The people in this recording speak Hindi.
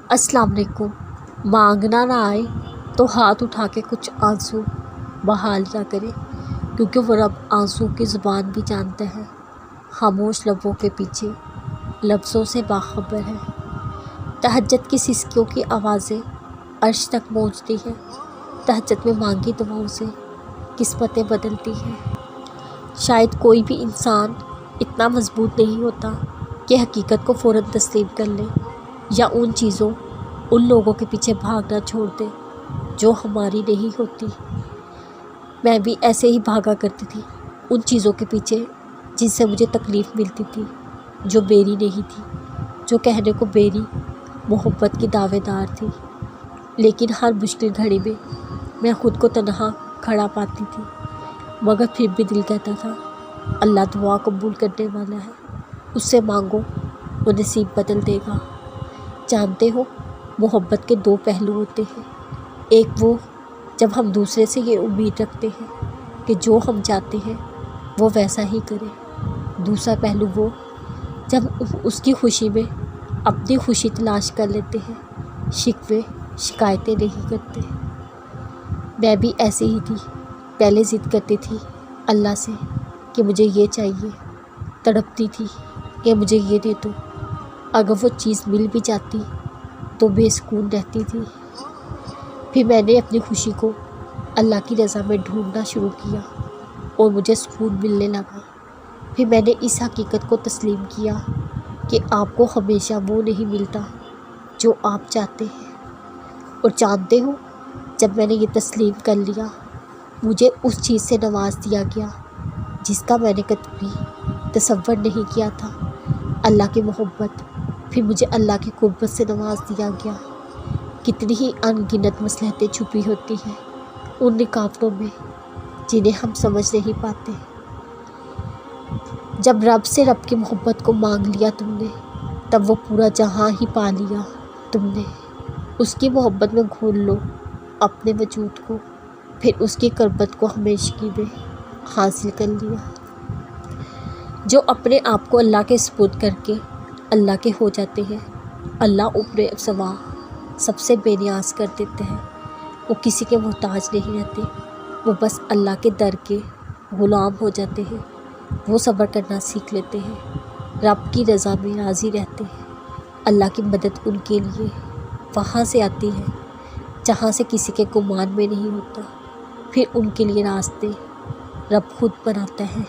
अस्सलाम वालेकुम। मांगना ना आए तो हाथ उठा के कुछ आंसू बहा लिया करें, क्योंकि वो रब आंसू की ज़ुबान भी जानता है। खामोश लबों के पीछे लफ्ज़ों से बाखबर है। तहज्जुद की सिसकियों की आवाज़ें अर्श तक पहुँचती हैं। तहज्जुद में मांगी दुआओं से किस्मतें बदलती हैं। शायद कोई भी इंसान इतना मजबूत नहीं होता कि हकीकत को फ़ौरन तस्लीम कर ले, या उन चीज़ों उन लोगों के पीछे भागना छोड़ दे जो हमारी नहीं होती। मैं भी ऐसे ही भागा करती थी उन चीज़ों के पीछे जिनसे मुझे तकलीफ़ मिलती थी, जो मेरी नहीं थी, जो कहने को मेरी मोहब्बत की दावेदार थी। लेकिन हर मुश्किल घड़ी में मैं ख़ुद को तन्हा खड़ा पाती थी, मगर फिर भी दिल कहता था अल्लाह दुआ कबूल करने वाला है, उससे मांगो वो नसीब बदल देगा। जानते हो, मोहब्बत के दो पहलू होते हैं। एक वो जब हम दूसरे से ये उम्मीद रखते हैं कि जो हम चाहते हैं वो वैसा ही करे। दूसरा पहलू वो जब उसकी खुशी में अपनी खुशी तलाश कर लेते हैं, शिकवे शिकायतें नहीं करते। मैं भी ऐसे ही थी। पहले ज़िद करती थी अल्लाह से कि मुझे ये चाहिए, तड़पती थी कि मुझे ये दे दो। अगर वो चीज़ मिल भी जाती तो बेसुकून रहती थी। फिर मैंने अपनी खुशी को अल्लाह की रज़ा में ढूंढना शुरू किया और मुझे सुकून मिलने लगा। फिर मैंने इस हकीकत को तस्लीम किया कि आपको हमेशा वो नहीं मिलता जो आप चाहते हैं। और जानते हो, जब मैंने ये तस्लीम कर लिया, मुझे उस चीज़ से नवाज दिया गया जिसका मैंने कभी तसव्वुर नहीं किया था। अल्लाह की मोहब्बत। फिर मुझे अल्लाह की कुर्बत से नवाज दिया गया। कितनी ही अनगिनत मसलहतें छुपी होती हैं उन निकाफों में जिन्हें हम समझ नहीं पाते। जब रब से रब की मोहब्बत को मांग लिया तुमने, तब वो पूरा जहां ही पा लिया तुमने। उसकी मोहब्बत में घोल लो अपने वजूद को, फिर उसकी कुर्बत को हमेशगी में हासिल कर लिया। जो अपने आप को अल्लाह के सुपुर्द करके अल्लाह के हो जाते हैं, अल्लाह ऊपरे सवा सबसे बेनियाज कर देते हैं। वो किसी के मोहताज नहीं रहते, वो बस अल्लाह के दर के ग़ुलाम हो जाते हैं। वो सब्र करना सीख लेते हैं, रब की रज़ा में राज़ी रहते हैं। अल्लाह की मदद उनके लिए वहाँ से आती है जहाँ से किसी के गुमान में नहीं होता। फिर उनके लिए रास्ते रब खुद बनाता है।